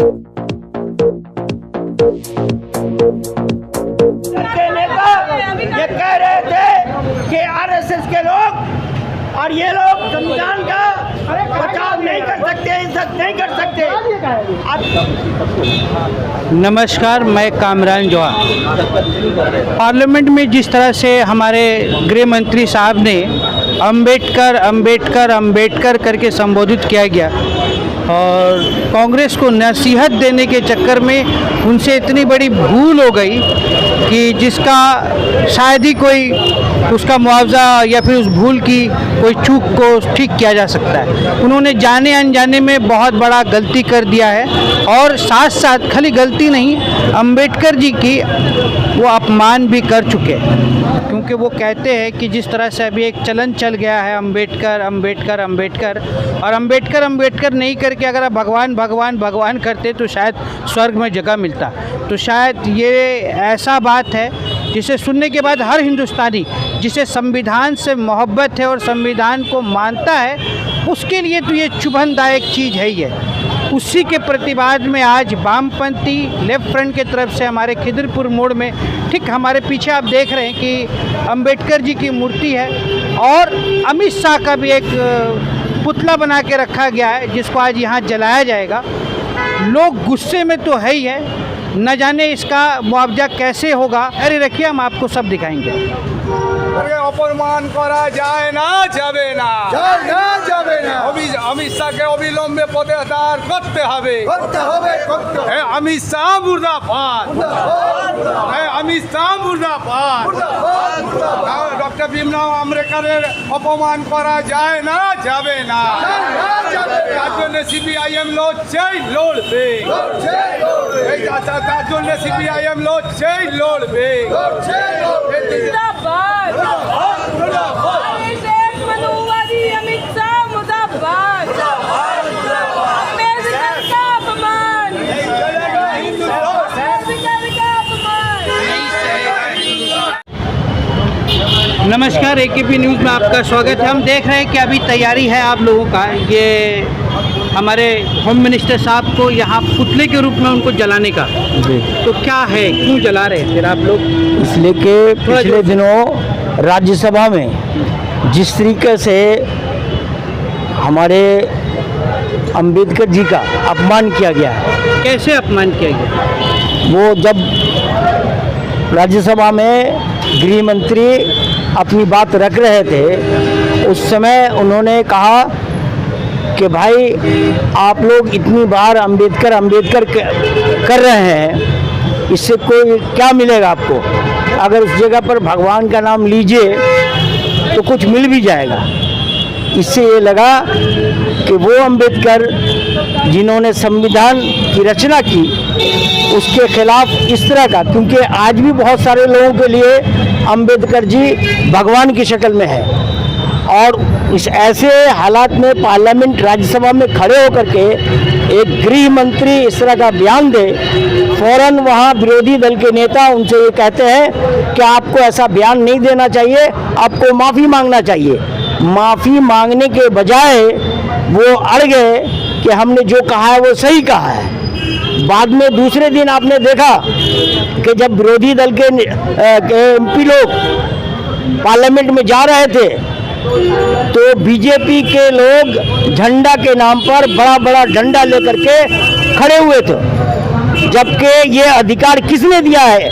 के नेता ये कह रहे थे कि आरएसएस के लोग और ये लोग संविधान का बचाव नहीं कर सकते, इज्जत नहीं कर सकते। नमस्कार, मैं कामरान जौहर। पार्लियामेंट में जिस तरह से हमारे गृह मंत्री साहब ने अंबेडकर अंबेडकर अंबेडकर करके संबोधित किया गया और कांग्रेस को नसीहत देने के चक्कर में उनसे इतनी बड़ी भूल हो गई कि जिसका शायद ही कोई उसका मुआवजा या फिर उस भूल की कोई चूक को ठीक किया जा सकता है। उन्होंने जाने अनजाने में बहुत बड़ा गलती कर दिया है और साथ साथ खाली गलती नहीं, अंबेडकर जी की वो अपमान भी कर चुके हैं। क्योंकि वो कहते हैं कि जिस तरह से अभी एक चलन चल गया है अंबेडकर अंबेडकर अंबेडकर, और अंबेडकर अंबेडकर नहीं करके अगर आप भगवान भगवान भगवान करते तो शायद स्वर्ग में जगह मिलता। तो शायद ये ऐसा बात है जिसे सुनने के बाद हर हिंदुस्तानी जिसे संविधान से मोहब्बत है और संविधान को मानता है उसके लिए तो ये चुभनदायक चीज़ है ही है। उसी के प्रतिवाद में आज वामपंथी लेफ्ट फ्रंट के तरफ से हमारे खिदरपुर मोड़ में ठीक हमारे पीछे आप देख रहे हैं कि अंबेडकर जी की मूर्ति है और अमित शाह का भी एक पुतला बना के रखा गया है जिसको आज यहाँ जलाया जाएगा। लोग गुस्से में तो है ही है, न जाने इसका मुआवजा कैसे होगा। अरे रखिए, हम आपको सब दिखाएंगे। अपमान करा जाए ना যাবে না অমিত শাহকে অবিলম্বে প্রত্যাহার করতে হবে অমিত শাহ মুর্দাবাদ, অমিত শাহ মুর্দাবাদ। ডক্টর ভীমরাও আম্বেদকরের অপমান করা যায় না যাবে না, তার জন্য সিপিআইএম লড়ছেই লড়বে, তার জন্য সিপিআইএম লড়ছেই লড়বে। नमस्कार, एकेपी न्यूज़ में आपका स्वागत है। हम देख रहे हैं कि अभी तैयारी है आप लोगों का, ये हमारे होम मिनिस्टर साहब को यहाँ पुतले के रूप में उनको जलाने का। तो क्या है, क्यों जला रहे हैं फिर आप लोग? इसलिए कि पिछले दिनों राज्यसभा में जिस तरीके से हमारे अंबेडकर जी का अपमान किया गया है। कैसे अपमान किया गया? वो जब राज्यसभा में गृह मंत्री अपनी बात रख रहे थे उस समय उन्होंने कहा कि भाई आप लोग इतनी बार अंबेडकर अंबेडकर कर रहे हैं, इससे कोई क्या मिलेगा आपको? अगर उस जगह पर भगवान का नाम लीजिए तो कुछ मिल भी जाएगा। इससे ये लगा कि वो अंबेडकर जिन्होंने संविधान की रचना की उसके खिलाफ इस तरह का, क्योंकि आज भी बहुत सारे लोगों के लिए अंबेडकर जी भगवान की शक्ल में है और इस ऐसे हालात में पार्लियामेंट राज्यसभा में खड़े होकर के एक गृह मंत्री इस तरह का बयान दे, फौरन वहाँ विरोधी दल के नेता उनसे ये कहते हैं कि आपको ऐसा बयान नहीं देना चाहिए, आपको माफ़ी मांगना चाहिए। माफ़ी मांगने के बजाय वो अड़ गए कि हमने जो कहा है वो सही कहा है। बाद में दूसरे दिन आपने देखा कि जब विरोधी दल के एमपी लोग पार्लियामेंट में जा रहे थे तो बीजेपी के लोग झंडा के नाम पर बड़ा बड़ा डंडा लेकर के खड़े हुए थे, जबकि ये अधिकार किसने दिया है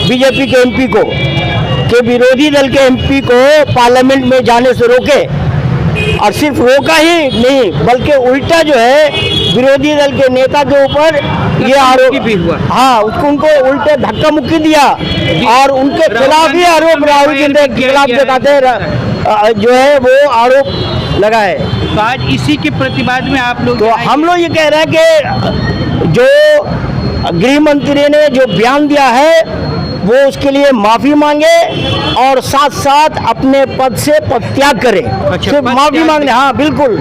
बीजेपी के एमपी को कि विरोधी दल के एमपी को पार्लियामेंट में जाने से रोके। और सिर्फ रोका ही नहीं बल्कि उल्टा जो है विरोधी दल के नेता के ऊपर ये आरोप भी हुआ। हाँ, उसको उनको उल्टे धक्का मुक्की दिया और उनके खिलाफ ही आरोप राहुल जी के खिलाफ दिखाते जो है वो आरोप लगा है। तो आज इसी के प्रतिवाद में आप लोग, तो हम लोग ये कह रहे हैं कि जो गृह मंत्री ने जो बयान दिया है वो उसके लिए माफ़ी मांगे और साथ साथ अपने पद से पदत्याग करें। अच्छा, सिर्फ माफ़ी मांगने, हाँ बिल्कुल,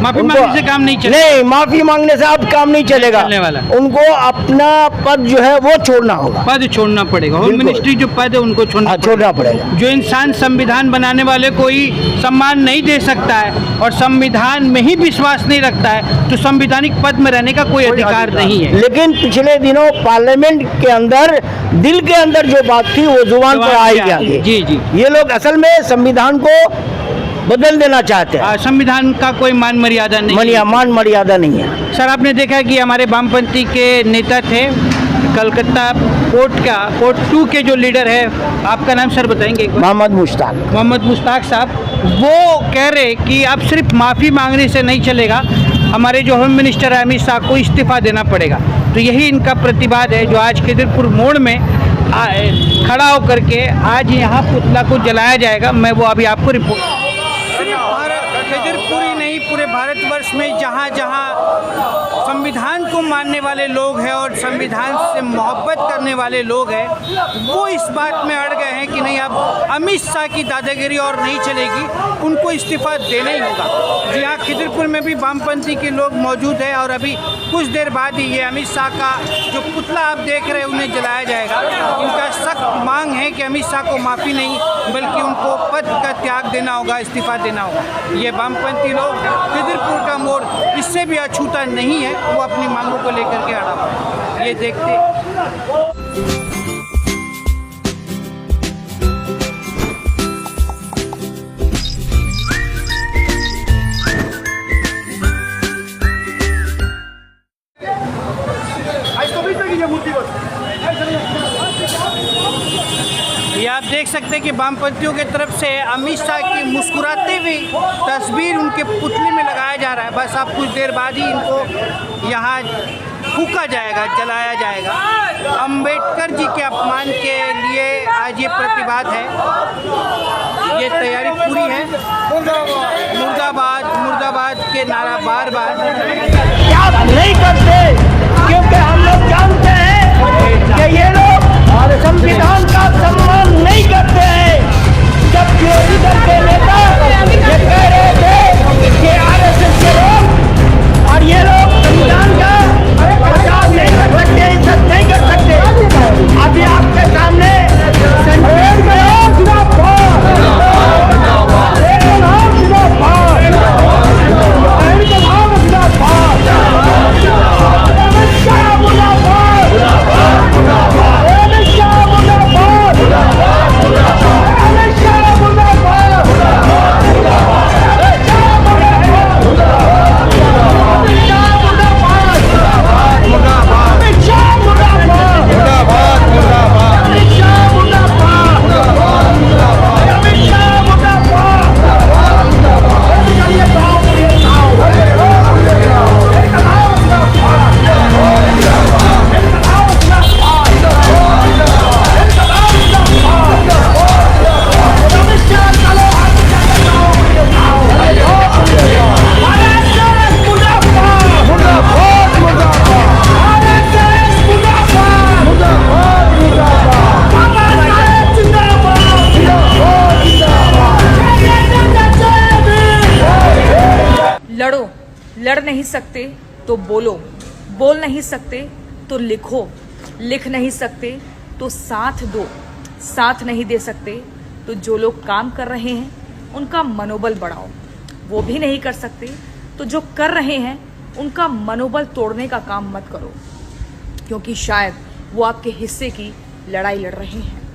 माफी उनको- मांगने से काम नहीं चलेगा। नहीं, माफी मांगने से अब काम नहीं चलेगा। चलने वाला। उनको अपना पद जो है वो छोड़ना होगा, पद छोड़ना पड़ेगा। होम बिल्कुल। मिनिस्ट्री जो पद है उनको हाँ, छोड़ना पड़ेगा। जो इंसान संविधान बनाने वाले को ही सम्मान नहीं दे सकता है और संविधान में ही विश्वास नहीं रखता है तो संवैधानिक पद में रहने का कोई अधिकार नहीं है। लेकिन पिछले दिनों पार्लियामेंट के अंदर दिल के अंदर जो बात थी वो जुबान पर आई गया। जी जी। ये लोग असल में संविधान को बदल देना चाहते हैं। संविधान का कोई मान मर्यादा नहीं है। मान मर्यादा नहीं है। सर, आपने देखा कि हमारे वामपंथी के नेता थे कलकत्ता कोर्ट 2 के जो लीडर है, आपका नाम सर बताएंगे एक बार? मोहम्मद मुश्ताक साहब, वो कह रहे कि अब सिर्फ माफ़ी मांगने से नहीं चलेगा, हमारे जो होम मिनिस्टर है अमित शाह को इस्तीफा देना पड़ेगा। तो यही इनका प्रतिवाद है जो आज खिदिरपुर मोड़ में खड़ा होकर के आज यहाँ पुतला को जलाया जाएगा। मैं वो अभी आपको रिपोर्ट खिदिरपुर ही नहीं, पूरे भारतवर्ष में जहाँ जहाँ संविधान को मानने वाले लोग हैं और संविधान से मोहब्बत करने वाले लोग हैं, वो इस बात में अड़ गए हैं कि नहीं, अब अमित शाह की दादागिरी और नहीं चलेगी, उनको इस्तीफा देना ही होगा। जी हाँ, खिदिरपुर में भी वामपंथी के लोग मौजूद हैं और अभी कुछ देर बाद ही ये अमित शाह का जो पुतला आप देख रहे हैं उन्हें जलाया जाएगा। इनका सख्त मांग है कि अमित शाह को माफ़ी नहीं बल्कि उनको पद का त्याग देना होगा, इस्तीफा देना होगा। ये वामपंथी लोग खिदिरपुर का मोड़ इससे भी अछूता नहीं है, वो अपनी मांगों को लेकर के अड़ा हुआ है। ये देखते ये आप देख सकते हैं कि वामपंथियों की तरफ से अमित शाह की मुस्कुराते हुए तस्वीर उनके पुतले में लगाया जा रहा है। बस आप कुछ देर बाद ही इनको यहाँ फूका जाएगा, जलाया जाएगा। अंबेडकर जी के अपमान के लिए आज ये प्रतिवाद है, ये तैयारी पूरी है। मुर्दाबाद मुर्दाबाद के नारा बार बार क्या नहीं करते, क्योंकि हम लोग जानते हैं कि ये लोग संविधान का सम्मान नहीं करते हैं। जब विरोधी दल के नेता ये कह रहे थे कि आरएसएस के लोग और ये लोग संविधान का बचाव नहीं कर सकते, इज्जत नहीं कर सकते, अभी आपके सामने लड़ नहीं सकते तो बोलो, बोल नहीं सकते तो लिखो, लिख नहीं सकते तो साथ दो, साथ नहीं दे सकते तो जो लोग काम कर रहे हैं उनका मनोबल बढ़ाओ, वो भी नहीं कर सकते तो जो कर रहे हैं उनका मनोबल तोड़ने का काम मत करो, क्योंकि शायद वो आपके हिस्से की लड़ाई लड़ रहे हैं।